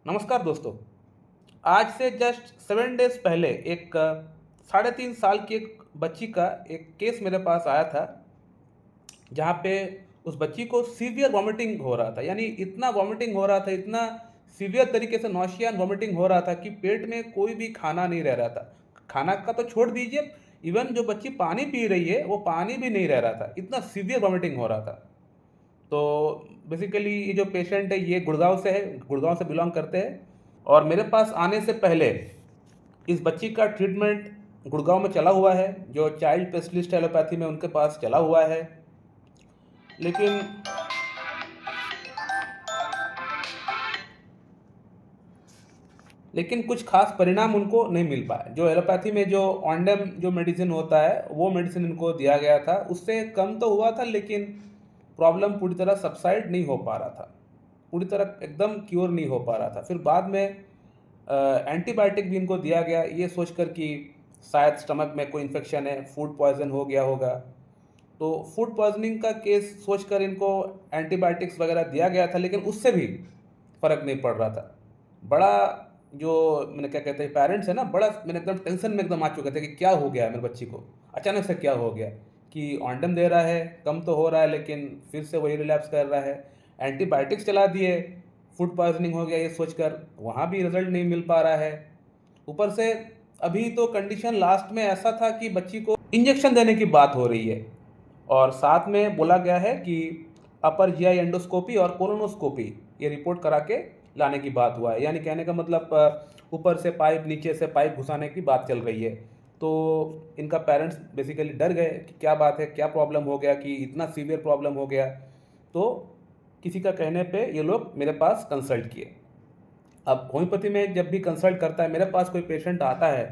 नमस्कार दोस्तों। आज से जस्ट 7 डेज़ पहले एक 3.5 साल की एक बच्ची का एक केस मेरे पास आया था, जहाँ पे उस बच्ची को सीवियर वॉमिटिंग हो रहा था। यानी इतना वॉमिटिंग हो रहा था, इतना सीवियर तरीके से नौसिया एंड वॉमिटिंग हो रहा था कि पेट में कोई भी खाना नहीं रह रहा था। खाना का तो छोड़ दीजिए, इवन जो बच्ची पानी पी रही है, वो पानी भी नहीं रह रहा था। इतना सीवियर वॉमिटिंग हो रहा था। तो बेसिकली ये जो पेशेंट है, ये गुड़गाँव से है, गुड़गाँव से बिलॉन्ग करते हैं और मेरे पास आने से पहले इस बच्ची का ट्रीटमेंट गुड़गाँव में चला हुआ है, जो चाइल्ड स्पेशलिस्ट एलोपैथी में उनके पास चला हुआ है। लेकिन लेकिन कुछ खास परिणाम उनको नहीं मिल पाए। जो एलोपैथी में जो ऑन्डम जो मेडिसिन होता है, वो मेडिसिन इनको दिया गया था। उससे कम तो हुआ था, लेकिन प्रॉब्लम पूरी तरह सबसाइड नहीं हो पा रहा था। पूरी तरह एकदम क्योर नहीं हो पा रहा था। फिर बाद में एंटीबायोटिक भी इनको दिया गया, ये सोचकर कि शायद स्टमक में कोई इन्फेक्शन है, फूड पॉइज़न हो गया होगा। तो फूड पॉइज़निंग का केस सोचकर इनको एंटीबायोटिक्स वगैरह दिया गया था, लेकिन उससे भी फ़र्क नहीं पड़ रहा था। बड़ा जो मैंने क्या कहते हैं पेरेंट्स है ना, बड़ा मैंने एकदम टेंशन में एकदम आ चुके थे कि क्या हो गया है मेरे बच्ची को? अचानक से क्या हो गया? कि ऑन्डम दे रहा है, कम तो हो रहा है, लेकिन फिर से वही रिलैप्स कर रहा है। एंटीबायोटिक्स चला दिए, फूड पॉइज़निंग हो गया ये सोचकर, वहाँ भी रिज़ल्ट नहीं मिल पा रहा है। ऊपर से अभी तो कंडीशन लास्ट में ऐसा था कि बच्ची को इंजेक्शन देने की बात हो रही है और साथ में बोला गया है कि अपर जीआई एंडोस्कोपी और कोलोनोस्कोपी ये रिपोर्ट करा के लाने की बात हुआ है। यानी कहने का मतलब ऊपर से पाइप, नीचे से पाइप घुसाने की बात चल रही है। तो इनका पेरेंट्स बेसिकली डर गए कि क्या बात है, क्या प्रॉब्लम हो गया कि इतना सीवियर प्रॉब्लम हो गया। तो किसी का कहने पे ये लोग मेरे पास कंसल्ट किए। अब होम्योपैथी में जब भी कंसल्ट करता है, मेरे पास कोई पेशेंट आता है,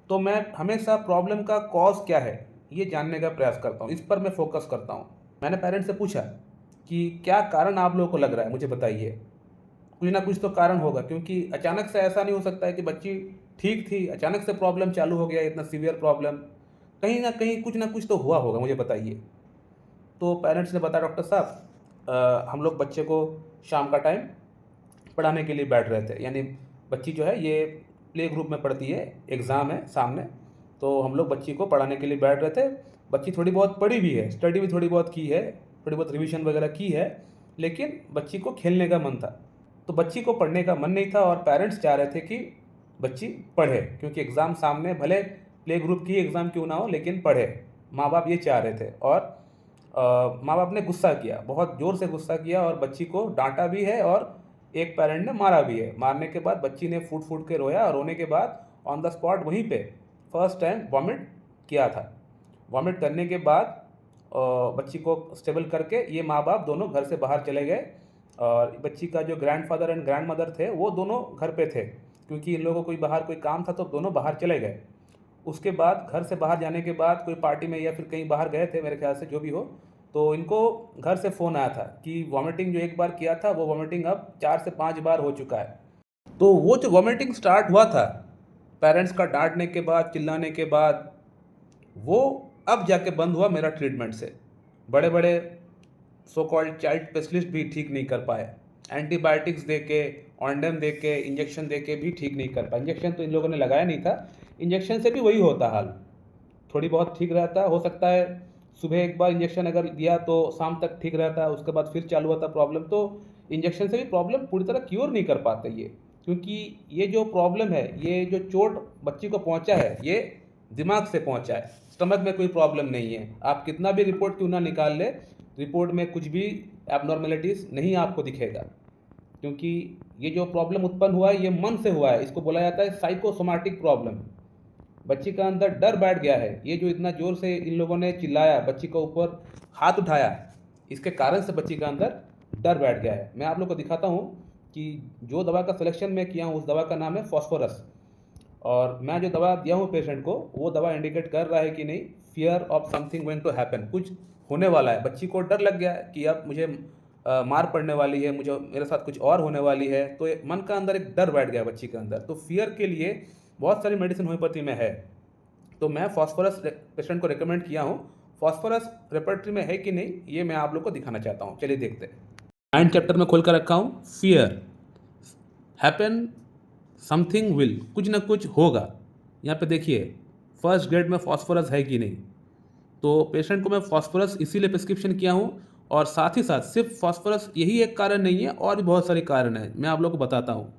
तो मैं हमेशा प्रॉब्लम का कॉज़ क्या है, ये जानने का प्रयास करता हूँ, इस पर मैं फ़ोकस करता हूँ। मैंने पेरेंट्स से पूछा कि क्या कारण आप लोगों को लग रहा है, मुझे बताइए। कुछ ना कुछ तो कारण होगा, क्योंकि अचानक से ऐसा नहीं हो सकता है कि बच्ची ठीक थी, अचानक से प्रॉब्लम चालू हो गया, इतना सीवियर प्रॉब्लम। कहीं न कहीं कुछ ना कुछ तो हुआ होगा, मुझे बताइए। तो पेरेंट्स ने बताया, डॉक्टर साहब हम लोग बच्चे को शाम का टाइम पढ़ाने के लिए बैठ रहे थे। यानी बच्ची जो है ये प्ले ग्रुप में पढ़ती है, एग्ज़ाम है सामने, तो हम लोग बच्ची को पढ़ाने के लिए बैठ रहे थे। बच्ची थोड़ी बहुत पढ़ी भी है, स्टडी भी थोड़ी बहुत की है, थोड़ी बहुत रिवीजन वगैरह की है, लेकिन बच्ची को खेलने का मन था। तो बच्ची को पढ़ने का मन नहीं था और पेरेंट्स चाह रहे थे कि बच्ची पढ़े, क्योंकि एग्ज़ाम सामने, भले प्ले ग्रुप की एग्ज़ाम क्यों ना हो, लेकिन पढ़े। माँ-बाप ये चाह रहे थे और माँ-बाप ने गुस्सा किया, बहुत ज़ोर से गुस्सा किया और बच्ची को डाँटा भी है और एक पेरेंट ने मारा भी है। मारने के बाद बच्ची ने फूट-फूट के रोया और रोने के बाद ऑन द स्पॉट वहीं पे फर्स्ट टाइम वॉमिट किया था। वॉमिट करने के बाद बच्ची को स्टेबल करके ये माँ-बाप दोनों घर से बाहर चले गए और बच्ची का जो ग्रैंडफ़ादर एंड ग्रैंडमदर थे, वो दोनों घर पे थे, क्योंकि इन लोगों को कोई बाहर कोई काम था, तो दोनों बाहर चले गए। उसके बाद घर से बाहर जाने के बाद कोई पार्टी में या फिर कहीं बाहर गए थे मेरे ख्याल से, जो भी हो, तो इनको घर से फ़ोन आया था कि वॉमिटिंग जो एक बार किया था, वो वॉमिटिंग अब 4 से 5 बार हो चुका है। तो वो जो वॉमिटिंग स्टार्ट हुआ था, पेरेंट्स का डाँटने के बाद, चिल्लाने के बाद, वो अब जाके बंद हुआ मेरा ट्रीटमेंट से। बड़े-बड़े सो कॉल्ड चाइल्ड स्पेशलिस्ट भी ठीक नहीं कर पाए। एंटीबायोटिक्स देके, ऑन्डम देके, इंजेक्शन देके भी ठीक नहीं कर पाए। इंजेक्शन तो इन लोगों ने लगाया नहीं था, इंजेक्शन से भी वही होता हाल। थोड़ी बहुत ठीक रहता, हो सकता है सुबह एक बार इंजेक्शन अगर दिया तो शाम तक ठीक रहता है, उसके बाद फिर चालू होता प्रॉब्लम। तो इंजेक्शन से भी प्रॉब्लम पूरी तरह क्योर नहीं कर पाते ये, क्योंकि ये जो प्रॉब्लम है, ये जो चोट बच्ची को पहुंचा है, ये दिमाग से पहुंचा है, स्टमक में कोई प्रॉब्लम नहीं है। आप कितना भी रिपोर्ट क्यों ना निकाल ले, रिपोर्ट में कुछ भी एबनॉर्मेलिटीज़ नहीं आपको दिखेगा, क्योंकि ये जो प्रॉब्लम उत्पन्न हुआ है, ये मन से हुआ है। इसको बोला जाता है साइकोसोमैटिक प्रॉब्लम। बच्ची का अंदर डर बैठ गया है। ये जो इतना ज़ोर से इन लोगों ने चिल्लाया, बच्ची के ऊपर हाथ उठाया, इसके कारण से बच्ची का अंदर डर बैठ गया है। मैं आप लोग को दिखाता हूँ कि जो दवा का सिलेक्शन मैं किया हूँ, उस दवा का नाम है फास्फोरस, और मैं जो दवा दिया हूँ पेशेंट को, वो दवा इंडिकेट कर रहा है कि नहीं, fear of something going to happen, कुछ होने वाला है। बच्ची को डर लग गया है कि अब मुझे मार पड़ने वाली है, मुझे मेरे साथ कुछ और होने वाली है, तो मन का अंदर एक डर बैठ गया बच्ची के अंदर। तो फियर के लिए बहुत सारी मेडिसिन होम्योपैथी में है, तो मैं फास्फोरस पेशेंट को रिकमेंड किया हूँ। फास्फोरस रेपर्टरी में है कि नहीं, ये मैं आप लोग को दिखाना चाहता हूँ। चलिए देखते हैं। 9 चैप्टर में खोल कर रखा हूँ, फियर। हैपन, समथिंग विल, कुछ ना कुछ होगा। यहाँ पे देखिए फर्स्ट ग्रेड में फॉस्फोरस है कि नहीं, तो पेशेंट को मैं फॉस्फोरस इसीलिए प्रिस्क्रिप्शन किया हूँ। और साथ ही साथ सिर्फ फॉस्फोरस यही एक कारण नहीं है, और भी बहुत सारे कारण हैं, मैं आप लोग को बताता हूँ।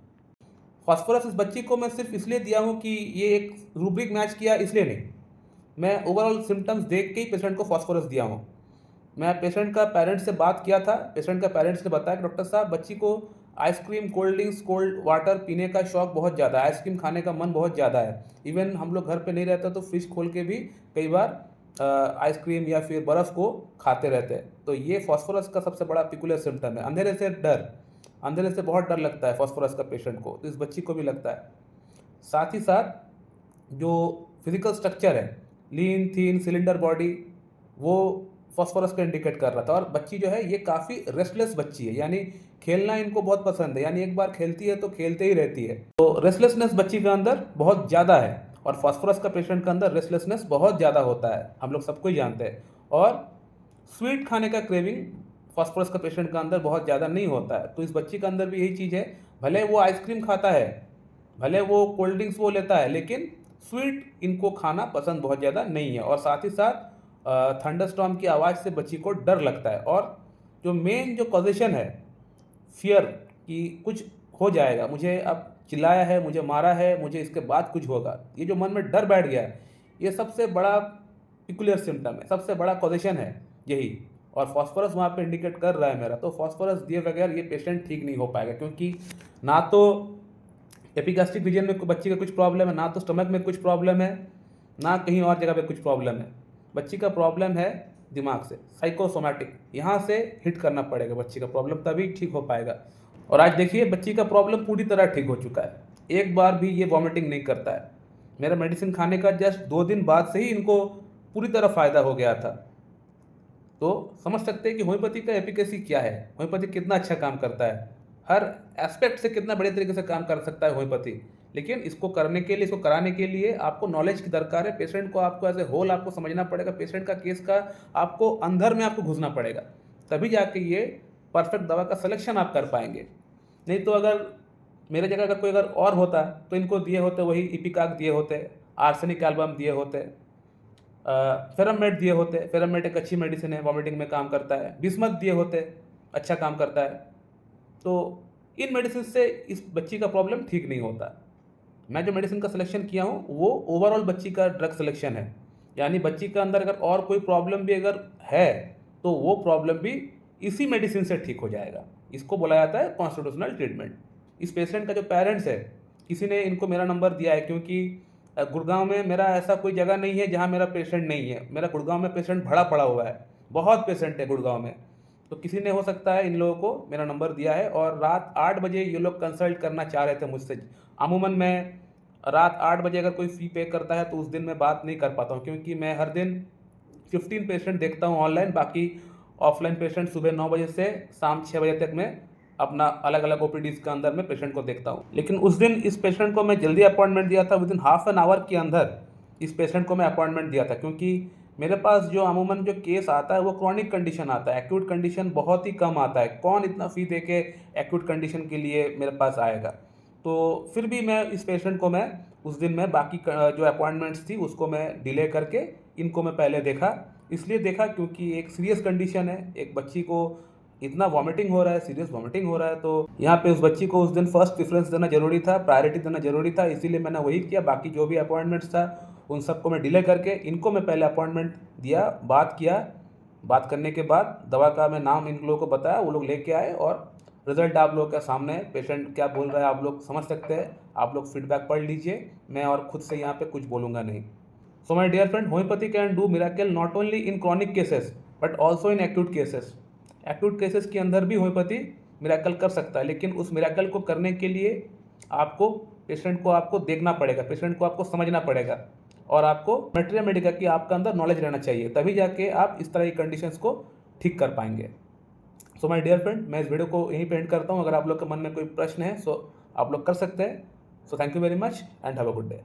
फॉस्फोरस इस बच्ची को मैं सिर्फ इसलिए दिया हूँ कि ये एक रूब्रिक मैच किया इसलिए नहीं, मैं ओवरऑल सिम्टम्स देख के ही पेशेंट को फॉस्फोरस दिया हूँ। मैं पेशेंट का पेरेंट्स से बात किया था, पेशेंट का पेरेंट्स ने बताया कि डॉक्टर साहब बच्ची को ice cream, cold drinks, cold water पीने का शौक बहुत ज़्यादा है, आइसक्रीम खाने का मन बहुत ज़्यादा है। इवन हम लोग घर पे नहीं रहते तो फ्रिज खोल के भी कई बार आइसक्रीम या फिर बर्फ़ को खाते रहते हैं। तो ये फॉस्फोरस का सबसे बड़ा पिकुलर सिम्टम है। अंधेरे से डर, अंधेरे से बहुत डर लगता है फॉस्फोरस का पेशेंट को, तो इस बच्ची को भी लगता है। साथ ही साथ जो फिजिकल स्ट्रक्चर है, लीन थीन सिलेंडर बॉडी, वो फॉस्फोरस को इंडिकेट कर रहा था। और बच्ची जो है ये काफ़ी रेस्टलेस बच्ची है, यानी खेलना इनको बहुत पसंद है, यानी एक बार खेलती है तो खेलते ही रहती है। तो रेस्टलेसनेस बच्ची के अंदर बहुत ज़्यादा है, और फॉस्फोरस का पेशेंट के अंदर रेस्टलेसनेस बहुत ज़्यादा होता है, हम लोग सबको ही जानते हैं। और स्वीट खाने का क्रेविंग फॉस्फोरस का पेशेंट के अंदर बहुत ज़्यादा नहीं होता है। तो इस बच्ची के अंदर भी यही चीज़ है, भले वो आइसक्रीम खाता है, भले वो कोल्ड ड्रिंक्स वो लेता है, लेकिन स्वीट इनको खाना पसंद बहुत ज़्यादा नहीं है। और साथ ही साथ थंडरस्टॉर्म की आवाज़ से बच्ची को डर लगता है। और जो मेन जो कॉजेशन है फियर कि कुछ हो जाएगा, मुझे अब चिल्लाया है, मुझे मारा है, मुझे इसके बाद कुछ होगा, ये जो मन में डर बैठ गया है, ये सबसे बड़ा पिकुलियर सिम्टम है, सबसे बड़ा कॉजेशन है यही। और फॉस्फोरस वहाँ पे इंडिकेट कर रहा है मेरा, तो फॉस्फोरस दिए बगैर ये पेशेंट ठीक नहीं हो पाएगा, क्योंकि ना तो एपिगैस्ट्रिक रीजन में बच्ची का कुछ प्रॉब्लम है, ना तो स्टमक में कुछ प्रॉब्लम है, ना कहीं और जगह पे कुछ प्रॉब्लम है। बच्ची का प्रॉब्लम है दिमाग से, साइकोसोमैटिक, यहाँ से हिट करना पड़ेगा बच्ची का प्रॉब्लम, तभी ठीक हो पाएगा। और आज देखिए बच्ची का प्रॉब्लम पूरी तरह ठीक हो चुका है, एक बार भी ये वॉमिटिंग नहीं करता है। मेरा मेडिसिन खाने का जस्ट 2 दिन बाद से ही इनको पूरी तरह फ़ायदा हो गया था। तो समझ सकते हैं कि होम्योपैथी का एफिकेसी क्या है, होम्योपैथी कितना अच्छा काम करता है, हर एस्पेक्ट से कितना बड़े तरीके से काम कर सकता है होम्योपैथी। लेकिन इसको करने के लिए, इसको कराने के लिए आपको नॉलेज की दरकार है, पेशेंट को आपको एज ए होल आपको समझना पड़ेगा, पेशेंट का केस का आपको अंदर में आपको घुसना पड़ेगा, तभी जाके ये परफेक्ट दवा का सिलेक्शन आप कर पाएंगे। नहीं तो अगर मेरे जगह अगर कोई अगर और होता तो इनको दिए होते वही इपिकाक दिए होते, आर्सेनिक एल्बम दिए होते, फेरमेट दिए होते। फेरमेट एक अच्छी मेडिसिन है, वॉमिटिंग में काम करता है। बिस्मथ दिए होते, अच्छा काम करता है। तो इन मेडिसिन से इस बच्ची का प्रॉब्लम ठीक नहीं होता। मैं जो मेडिसिन का सिलेक्शन किया हूँ वो ओवरऑल बच्ची का ड्रग सिलेक्शन है, यानी बच्ची के अंदर अगर और कोई प्रॉब्लम भी अगर है तो वो प्रॉब्लम भी इसी मेडिसिन से ठीक हो जाएगा। इसको बोला जाता है कॉन्स्टिट्यूशनल ट्रीटमेंट। इस पेशेंट का जो पेरेंट्स है, किसी ने इनको मेरा नंबर दिया है, क्योंकि गुड़गांव में मेरा ऐसा कोई जगह नहीं है जहाँ मेरा पेशेंट नहीं है। मेरा गुड़गांव में पेशेंट भरा पड़ा हुआ है, बहुत पेशेंट है गुड़गांव में। तो किसी ने हो सकता है इन लोगों को मेरा नंबर दिया है, और रात 8 बजे ये लोग कंसल्ट करना चाह रहे थे मुझसे। अमूमन मैं रात 8 बजे अगर कोई फ़ी पे करता है तो उस दिन मैं बात नहीं कर पाता हूँ, क्योंकि मैं हर दिन 15 पेशेंट देखता हूँ ऑनलाइन, बाकी ऑफलाइन पेशेंट सुबह 9 बजे से शाम 6 बजे तक मैं अपना अलग अलग ओपीडीज़ के अंदर में पेशेंट को देखता हूँ। लेकिन उस दिन इस पेशेंट को मैं जल्दी अपॉइंटमेंट दिया था, विदिन हाफ एन आवर के अंदर इस पेशेंट को मैं अपॉइंटमेंट दिया था, क्योंकि मेरे पास जो अमूमन जो केस आता है वो क्रॉनिक कंडीशन आता है, एक्यूट कंडीशन बहुत ही कम आता है। कौन इतना फ़ी दे के एक्यूट कंडीशन के लिए मेरे पास आएगा। तो फिर भी मैं इस पेशेंट को मैं उस दिन मैं बाकी जो अपॉइंटमेंट्स थी उसको मैं डिले करके इनको मैं पहले देखा। इसलिए देखा क्योंकि एक सीरियस कंडीशन है, एक बच्ची को इतना वॉमिटिंग हो रहा है, सीरियस वॉमिटिंग हो रहा है, तो यहाँ पे उस बच्ची को उस दिन फर्स्ट प्रेफरेंस देना जरूरी था, प्रायोरिटी देना जरूरी था, इसीलिए मैंने वही किया। बाकी जो भी अपॉइंटमेंट्स था उन सबको मैं डिले करके इनको मैं पहले अपॉइंटमेंट दिया, बात किया। बात करने के बाद दवा का मैं नाम इन लोगों को बताया, वो लोग लेके आए, और रिजल्ट आप लोगों के सामने है। पेशेंट क्या बोल रहा है आप लोग समझ सकते हैं, आप लोग फीडबैक पढ़ लीजिए, मैं और खुद से यहाँ पे कुछ बोलूँगा नहीं। So my dear friend, homoeopathy can do miracle not only in chronic cases but also in acute cases. Acute cases के अंदर भी होम्योपैथी मिराकल कर सकता है, लेकिन उस मिराकल को करने के लिए आपको पेशेंट को आपको देखना पड़ेगा, पेशेंट को आपको समझना पड़ेगा, और आपको मटेरियल मेडिका की आपका अंदर नॉलेज रहना चाहिए, तभी जाके आप इस तरह की कंडीशंस को ठीक कर पाएंगे। सो माय डियर फ्रेंड, मैं इस वीडियो को यहीं पे एंड करता हूँ। अगर आप लोग के मन में कोई प्रश्न है सो आप लोग कर सकते हैं। So thank you very much and have a good day.